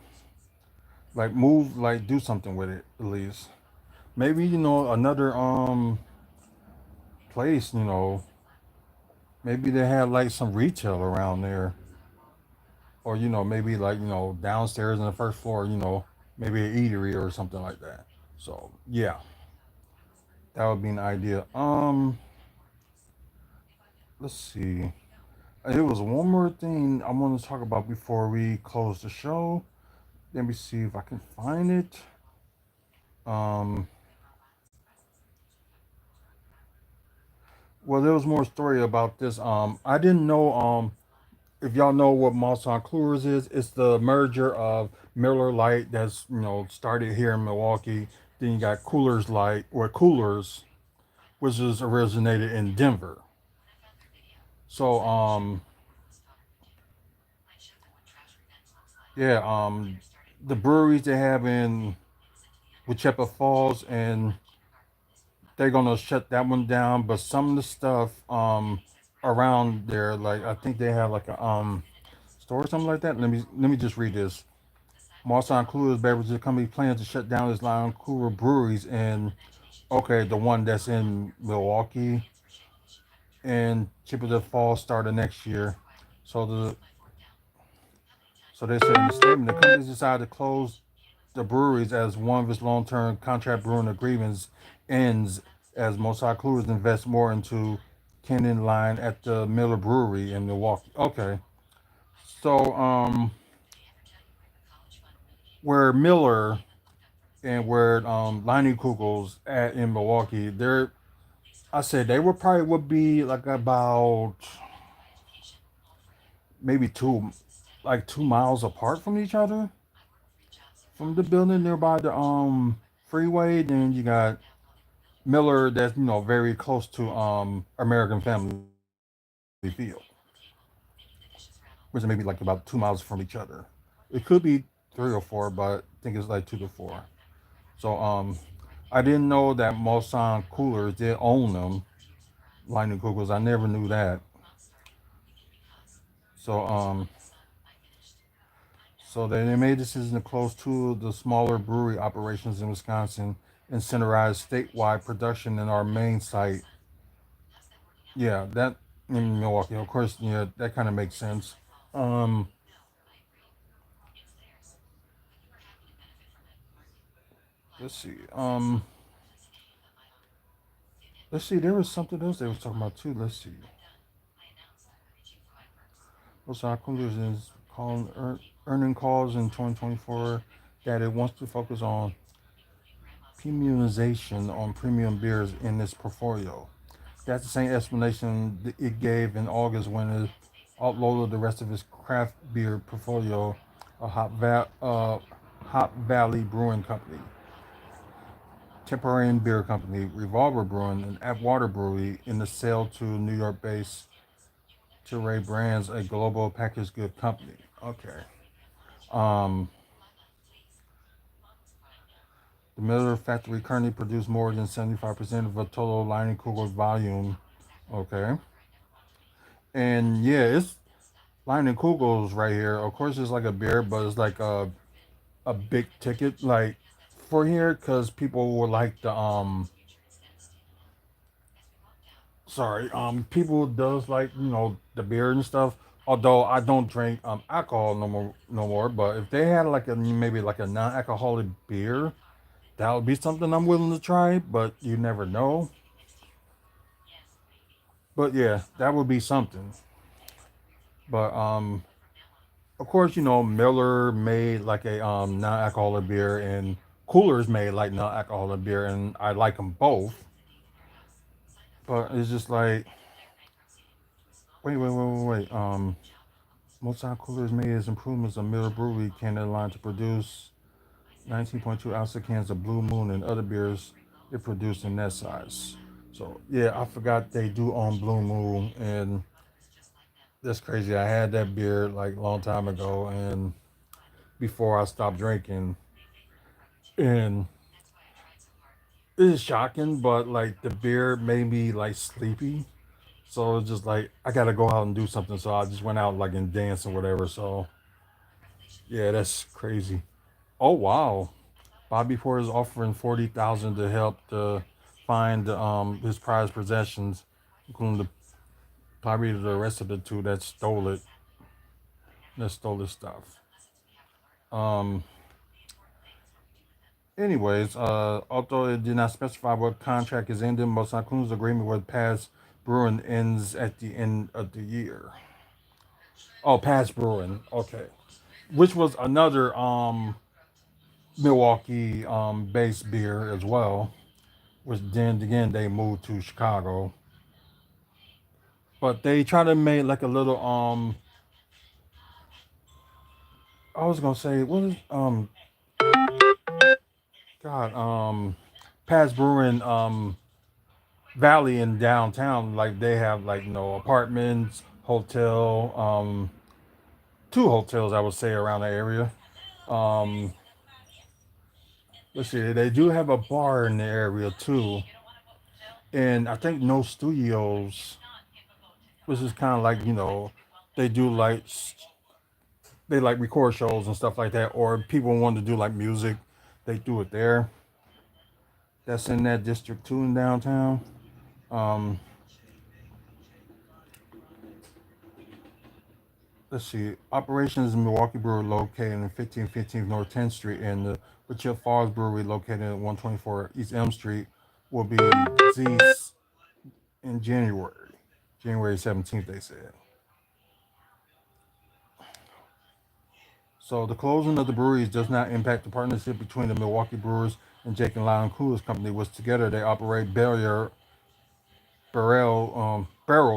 like move, like do something with it at least. Maybe another place. Maybe they have like some retail around there, or maybe like downstairs on the first floor. Maybe an eatery or something like that. So yeah, that would be an idea. Let's see. There was one more thing I want to talk about before we close the show. Let me see if I can find it. Um, well, there was more story about this. I didn't know. If y'all know what Monson Coolers is, it's the merger of Miller Lite that's started here in Milwaukee. Then you got Coolers Light or Coolers, which is originated in Denver. So yeah, the breweries they have in Wichita Falls, and they're gonna shut that one down. But some of the stuff around there, like I think they have like a store or something like that. Let me just read this. Marsan Coolers Beverages Company plans to shut down its line of cooler breweries in okay, the one that's in Milwaukee and Chippewa Falls starting next year. So they said in the statement the company decided to close the breweries as one of its long-term contract brewing agreements ends as Mosai Coolers invest more into Cannon line at the Miller Brewery in Milwaukee. Okay, so where Miller and where Liney Kugels at in Milwaukee, I said they would probably would be like about maybe 2 miles apart from each other from the building nearby the freeway. Then you got Miller that's very close to American Family Field, which is maybe like about 2 miles from each other. It could be 3 or 4, but I think it's like 2 to 4. So I didn't know that Mosan Coolers did own them, Lightning Cougars. I never knew that. So they made a decision to close two of the smaller brewery operations in Wisconsin and centralize statewide production in our main site. Yeah, that in Milwaukee. Of course, yeah, that kind of makes sense. Um, let's see. Let's see. There was something else they was talking about too. Let's see. Also, our conclusion is calling earning calls in 2024 that it wants to focus on premiumization on premium beers in its portfolio. That's the same explanation that it gave in August when it outloaded the rest of its craft beer portfolio, a Hop Valley Brewing Company, Temporarian Beer Company, Revolver Brewing, and Atwater Brewery in the sale to New York-based Tilray Brands, a global packaged good company. Okay. Um, the Miller factory currently produces more than 75% of the total Lining Kugel volume. Okay. And yeah, it's Lining Kugel's right here. Of course, it's like a beer, but it's like a big ticket like for here because people would like the sorry, people does like the beer and stuff. Although I don't drink alcohol no more. But if they had like a maybe like a non-alcoholic beer, that would be something I'm willing to try. But you never know. But yeah, that would be something. But of course, Miller made like a non-alcoholic beer, and Coolers made like non-alcoholic beer, and I like them both. But it's just like, wait. Most Coolers made its improvements on Miller Brewery Canada line to produce 19.2 ounce cans of Blue Moon and other beers it produced in that size. So yeah, I forgot they do own Blue Moon, and that's crazy. I had that beer like a long time ago, and before I stopped drinking, and it is shocking, but like the beer made me like sleepy. So it's just like I gotta go out and do something. So I just went out like and dance or whatever. So yeah, that's crazy. Oh wow. Bobby Ford is offering 40,000 to help to find his prized possessions, including probably the rest of the two that stole his stuff. Um Anyways, although it did not specify what contract is ending, Mosakun's agreement with Paz Bruin ends at the end of the year. Oh, Paz Bruin, okay. Which was another Milwaukee based beer as well. Which then again they moved to Chicago. But they try to make like a little I was gonna say what is God Paz Bruin Valley in downtown, like they have like apartments, hotel, two hotels I would say around the area. Um, let's see, they do have a bar in the area too, and I think no studios, which is kind of like they do like they like record shows and stuff like that, or people want to do like music, they do it there. That's in that district too in downtown. Um, let's see, operations in Milwaukee Brewery located in 1515 North 10th Street and the Wichita Falls Brewery located at 124 East Elm Street will be ceased in January 17th, they said. So the closing of the breweries does not impact the partnership between the Milwaukee Brewers and Jake and Lion Coolers Company, which together they operate Barrel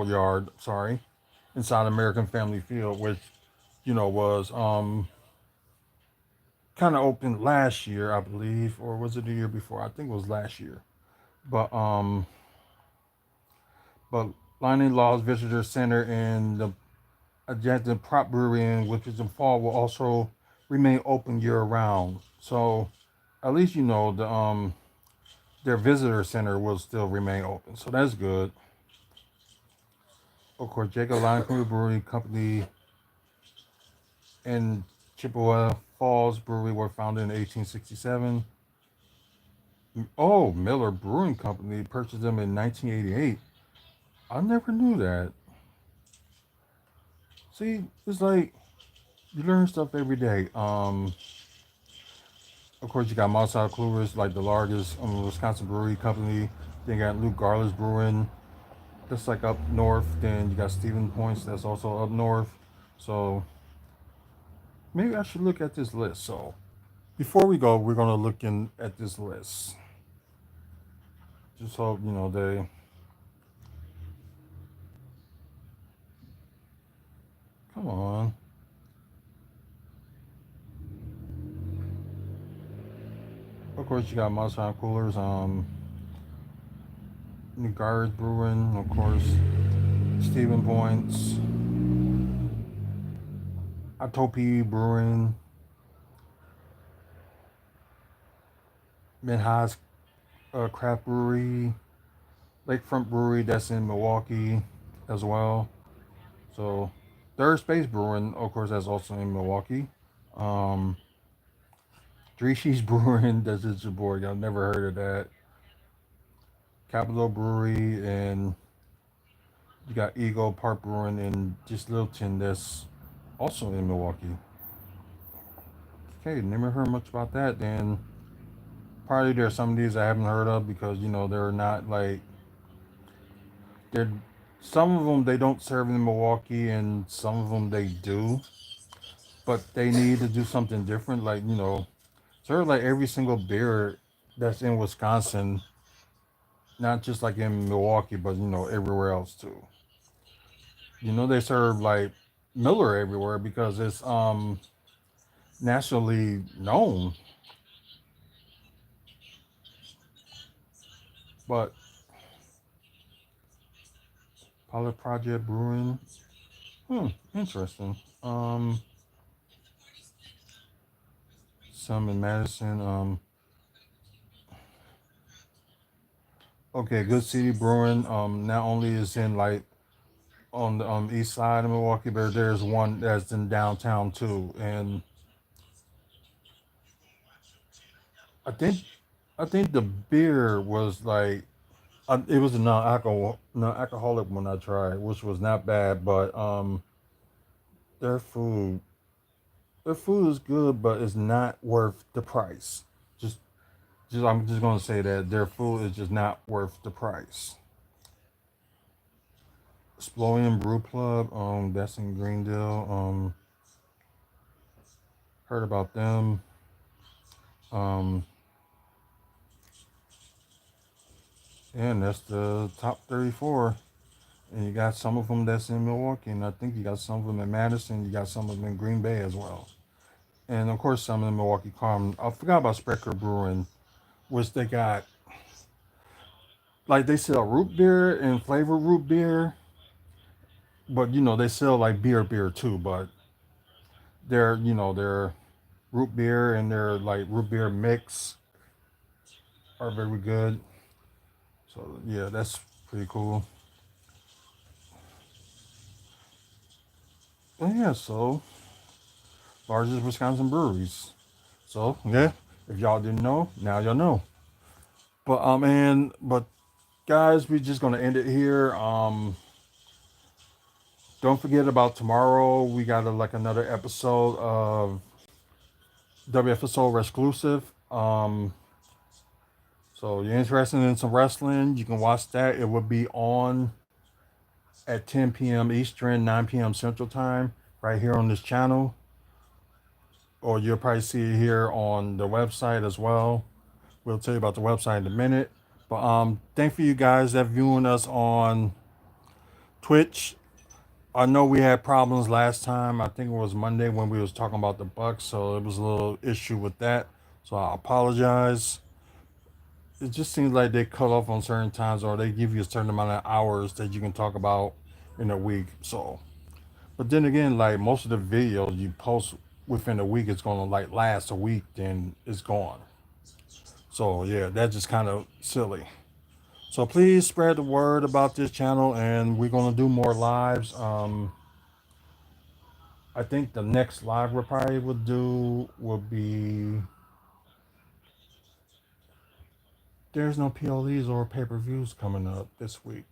Yard, sorry, inside American Family Field, which was kind of opened last year, I believe, or was it the year before? I think it was last year. But but Lining Law's Visitor Center and the adjacent Prop Brewery in Wichita Fall will also remain open year round. So at least the their visitor center will still remain open. So that's good. Of course, Jacob Lion Brewery Company and Chippewa Falls Brewery were founded in 1867. Oh, Miller Brewing Company purchased them in 1988. I never knew that. See, it's like you learn stuff every day. Of course, you got Mountainside Coolers, like the largest Wisconsin brewery company. Then you got Luke Garland's Brewing, that's like up north. Then you got Stephen Points, that's also up north. So maybe I should look at this list. So before we go, we're gonna look in at this list. Just hope they. Come on. Of course, you got Mountainside Coolers. New Guards Brewing, of course. Stephen Points, Atopi Brewing, Minhas Craft Brewery, Lakefront Brewery that's in Milwaukee as well. So Third Space Brewing, of course, that's also in Milwaukee. Um, Drishi's Brewing, that's just your boy. I've never heard of that. Capitol Brewery and You got Eagle Park Brewing in just Littleton that's also in Milwaukee. Okay, never heard much about that. Then probably there's some of these I haven't heard of because they're not like they're some of them they don't serve in Milwaukee and some of them they do, but they need to do something different. Like serve like every single beer that's in Wisconsin, not just like in Milwaukee, but everywhere else too. They serve like Miller everywhere because it's nationally known. But Pilot Project Brewing, interesting. Some in Madison. Okay, Good City Brewing. Not only is in like on the east side of Milwaukee, but there's one that's in downtown too. And I think I think the beer was like it was a non-alcoholic one I tried, which was not bad. But their food their food is good, but it's not worth the price. Just I'm just gonna say that their food is just not worth the price. Exploding Brew Club, that's in Greendale. Heard about them. Um, and that's the top 34. And you got some of them that's in Milwaukee, and I think you got some of them in Madison. You got some of them in Green Bay as well, and of course some in Milwaukee. I forgot about Sprecher Brewing, which they got like they sell root beer and flavored root beer, but they sell like beer too. But their root beer and their like root beer mix are very good. So yeah, that's pretty cool. But yeah, so largest Wisconsin breweries. So yeah, if y'all didn't know, now y'all know. But guys, we're just gonna end it here. Don't forget about tomorrow. We got like another episode of WFSO exclusive. So you're interested in some wrestling, you can watch that. It will be on at 10 p.m. Eastern, 9 p.m. Central Time, right here on this channel. Or you'll probably see it here on the website as well. We'll tell you about the website in a minute. But thank for you guys that viewing us on Twitch. I know we had problems last time. I think it was Monday when we was talking about the Bucks, so it was a little issue with that. So I apologize. It just seems like they cut off on certain times, or they give you a certain amount of hours that you can talk about in a week. So, but then again, like most of the videos you post within a week, it's gonna like last a week, then it's gone. So yeah, that's just kind of silly. So please spread the word about this channel, and we're gonna do more lives. I think the next live we probably would do will be there's no PLEs or pay per views coming up this week,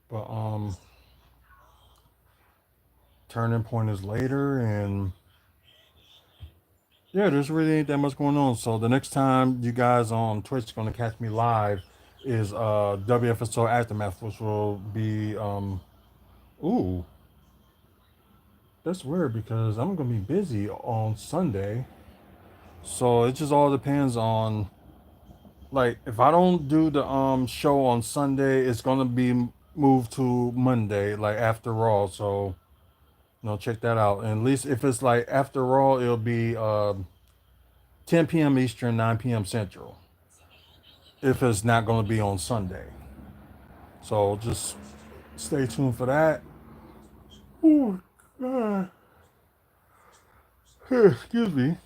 but Turning Point is later, and yeah, there's really ain't that much going on. So the next time you guys on Twitch gonna catch me live is WFSO Aftermath, which will be ooh, that's weird because I'm gonna be busy on Sunday. So it just all depends on like if I don't do the show on Sunday, it's gonna be moved to Monday, like after Raw. So check that out. And at least if it's like after Raw, it'll be 10 p.m. Eastern, 9 p.m. Central. If it's not gonna be on Sunday, so just stay tuned for that. Ooh, God. Excuse me.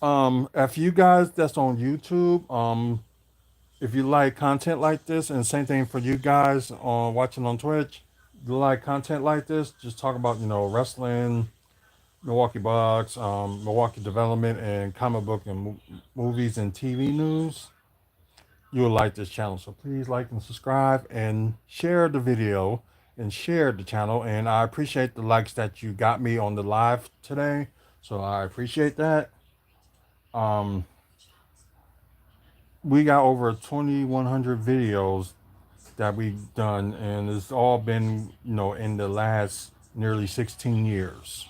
If you guys that's on YouTube, if you like content like this, and same thing for you guys on watching on Twitch, you like content like this, just talk about wrestling, Milwaukee Bucks, Milwaukee development, and comic book and movies and TV news. you'll like this channel. So please like and subscribe and share the video and share the channel. And I appreciate the likes that you got me on the live today. So I appreciate that. Um, we got over 2,100 videos that we've done, and it's all been, in the last nearly 16 years.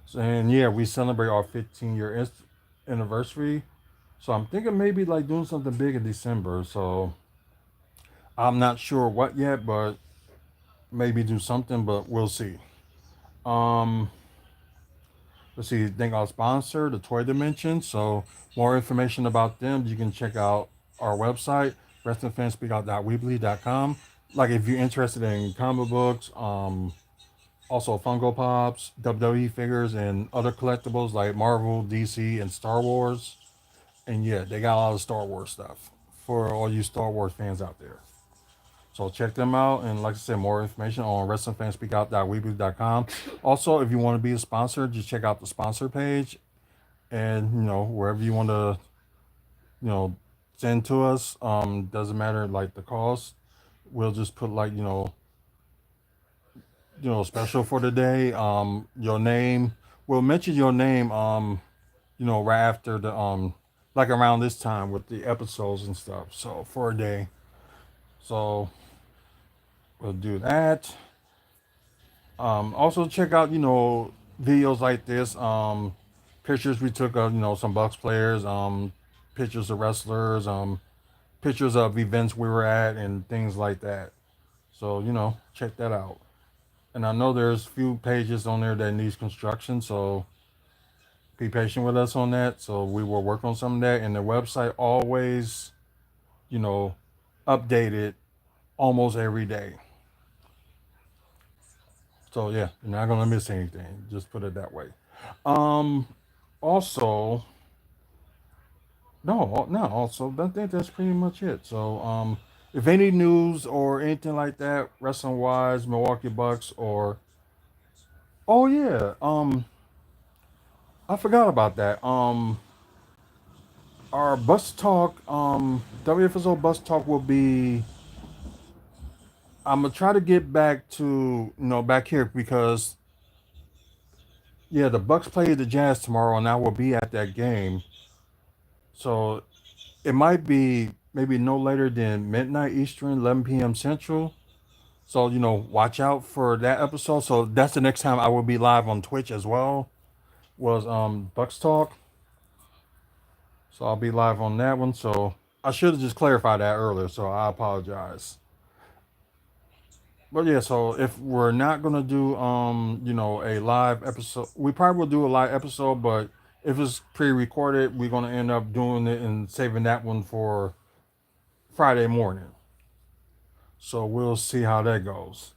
So, and yeah, we celebrate our 15-year anniversary. So I'm thinking maybe like doing something big in December. So I'm not sure what yet, but maybe do something, but we'll see. Um, let's see, thank our sponsor, the Toy Dimension. So more information about them, you can check out our website, wrestlingfanspeakout.weebly.com. Like if you're interested in comic books, also Funko Pops, WWE figures, and other collectibles like Marvel, DC, and Star Wars. And yeah, they got a lot of Star Wars stuff for all you Star Wars fans out there. So check them out. And like I said, more information on wrestlingfanspeakout.weebly.com. Also, if you want to be a sponsor, just check out the sponsor page. And, wherever you want to, send to us, doesn't matter like the cost. We'll just put like, special for the day. Your name. We'll mention your name, right after the, like around this time with the episodes and stuff. So for a day. So we'll do that. Also check out, videos like this, pictures we took of, some Bucks players, pictures of wrestlers, pictures of events we were at and things like that. So, check that out. And I know there's few pages on there that needs construction, so be patient with us on that. So we will work on some of that. And the website always, you know, updated almost every day. So yeah, you're not gonna miss anything. Just put it that way. Um, Also, no, no. Also, I think that's pretty much it. So, if any news or anything like that, wrestling wise, Milwaukee Bucks, or oh yeah, I forgot about that. Our bus talk, WFSO bus talk will be. I'm gonna try to get back to back here because yeah, the Bucks play the Jazz tomorrow, and I will be at that game. So it might be maybe no later than midnight Eastern, 11 p.m. Central. So watch out for that episode. So that's the next time I will be live on Twitch as well. Was Bucks Talk. So I'll be live on that one. So I should have just clarified that earlier. So I apologize. But yeah, so if we're not gonna do a live episode, we probably will do a live episode. But if it's pre-recorded, we're gonna end up doing it and saving that one for Friday morning. So we'll see how that goes.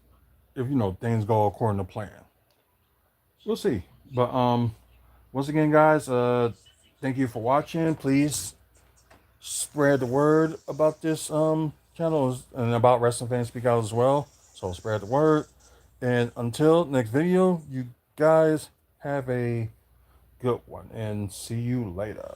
If things go according to plan, we'll see. But once again, guys, thank you for watching. Please spread the word about this channel and about Wrestling Fans Speak Out as well. So spread the word. And until next video, you guys have a good one and see you later.